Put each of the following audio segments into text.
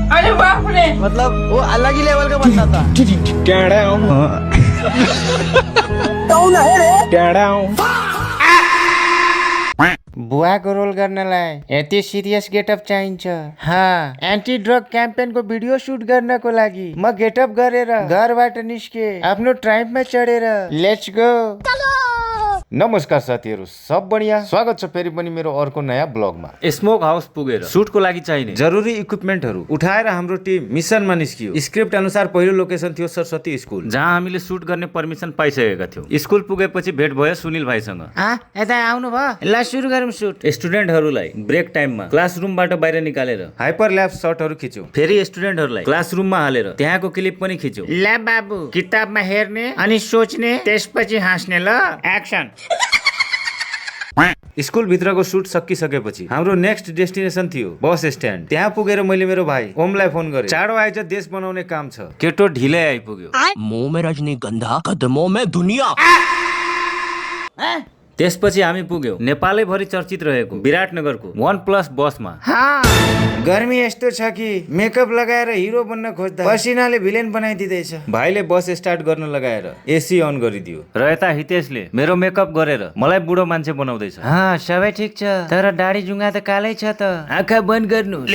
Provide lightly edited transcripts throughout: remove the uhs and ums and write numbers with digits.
अरे बाप रे, मतलब वो अलग ही लेवल का बंदा था। बुवाको रोल गर्नलाई यति सिरियस गेटअप चाहिन्छ। एन्टी ड्रग क्याम्पेनको भिडियो सुट गर्नको लागि म गेटअप गरेर घरबाट निस्के, आफ्नो ट्राइबमा चढेर लेट्स गो। नमस्कार साथीहरु, सब बढिया? स्वागत छ फेरि पनि मेरो अर्को नयाँ ब्लगमा। स्मोक हाउस पुगेर सुटको लागि चाहिने जरुरी इक्विपमेन्टहरु उठाएर हाम्रो टिम मिसनमा निस्कियो। स्क्रिप्ट अनुसार पहिलो लोकेसन थियो सरस्वती स्कुल, जहाँ हामीले सुट गर्ने परमिसन पाइसकेका थियौं। स्कुल पुगेपछि भेट भयो सुनिल भाइसँग। यता आउनु भयो, ल सुरु गरौँ सुट। स्टुडेन्टहरूलाई ब्रेक टाइममा क्लासरुमबाट बाहिर निकालेर हाइपर ल्याब शटहरु खिच्यौं। फेरि स्टुडेन्टहरूलाई क्लासरुममा हालेर त्यहाँको क्लिप पनि खिच्यौं। ल बाबु, किताबमा हेर्ने अनि सोच्ने, त्यसपछि हाँस्ने। ल एक्सन। स्कुल भित्रको सुट सकिसकेपछि हाम्रो नेक्स्ट डेस्टिनेसन थियो बस स्ट्यान्ड। त्यहाँ पुगेर मैले मेरो भाइ ओमलाई फोन गरेँ। चाँडो आइज, देश बनाउने काम छ। केटो ढिलै आइपुग्यो। मुंह में रजनीगंधा, कदमों में दुनिया। त्यसपछि हामी पुग्यौं नेपालै भरि चर्चित रहेको विराटनगरको 1+ बसमा। गर्मी यस्तो छ कि मेकअप लगाएर हिरो बन्न खोज्दा पसिनाले भिलेन बनाइदिँदैछ। भाइले बस स्टार्ट गर्न लगाएर एसी अन गरिदियो र यता हितेशले मेरो मेकअप गरेर मलाई बुढो मान्छे बनाउँदैछ। सबै ठिक छ, तर दाढी जुङ्गा त कालै छ त। आँखा बन्द गर्नु।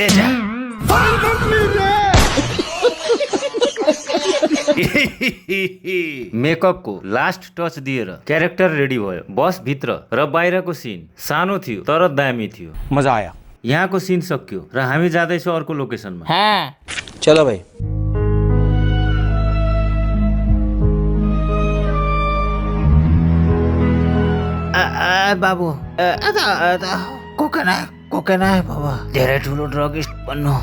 मेकअपको लास्ट टच दिएर क्यारेक्टर रेडी भयो। बस भित्र र बाहिरको सिन सानो थियो तर दामी थियो। मजा आया। यहाँको सिन सक्यो र हामी जाँदैछौँ अर्को लोकेसनमा। चलो भाई। बाबु, कोकेना बाबा, धेरै ठुलो ड्रगिस्ट बन्नु,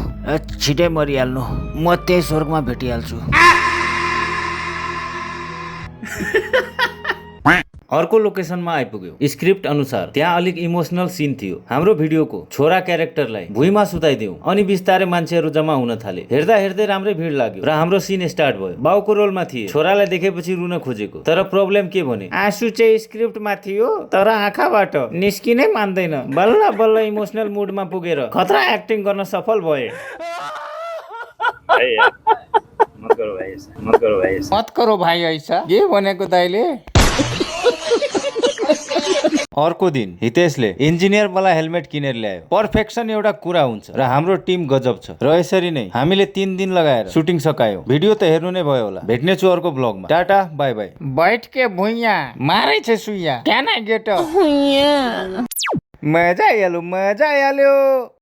छिटै मरिहाल्नु, म त्यही स्वर्गमा भेटिहाल्छु। अर्को लोकेसनमा आइपुग्यो। स्क्रिप्ट अनुसार त्यहाँ अलिक इमोसनल सिन थियो। हाम्रो भिडियोको छोरा क्यारेक्टरलाई भुइँमा सुताइदियौं अनि बिस्तारै मान्छेहरू जम्मा हुन थाले। हेर्दा हेर्दै राम्रै भिड लाग्यो र हाम्रो सिन स्टार्ट भयो। बाउको रोलमा थिए। छोरालाई देखेपछि रुन खोजेको, तर प्रब्लम के भने आँसु चाहिँ स्क्रिप्टमा थियो तर आँखाबाट निस्किनै मान्दैन। बल्ल बल्ल इमोसनल मुडमा पुगेर खतरा एक्टिङ गर्न सफल भए। मत करो भाइ ऐसा के भनेको दाइले। अर्को दिन हितेशले इन्जिनियर वाला हेलमेट किनेर ल्यायो। पर्फेक्सन एउटा कुरा हुन्छ र हाम्रो टिम गजब छ र यसरी नै हामीले 3 दिन लगाएर सुटिङ सकायौं। भिडियो त हेर्नु नै भयो होला। भेट्ने छु अर्को ब्लगमा। Tata bye by. बैठ के भुइया मारै छ सुइया, क्या ना गेट। मजा आइहाल्यो।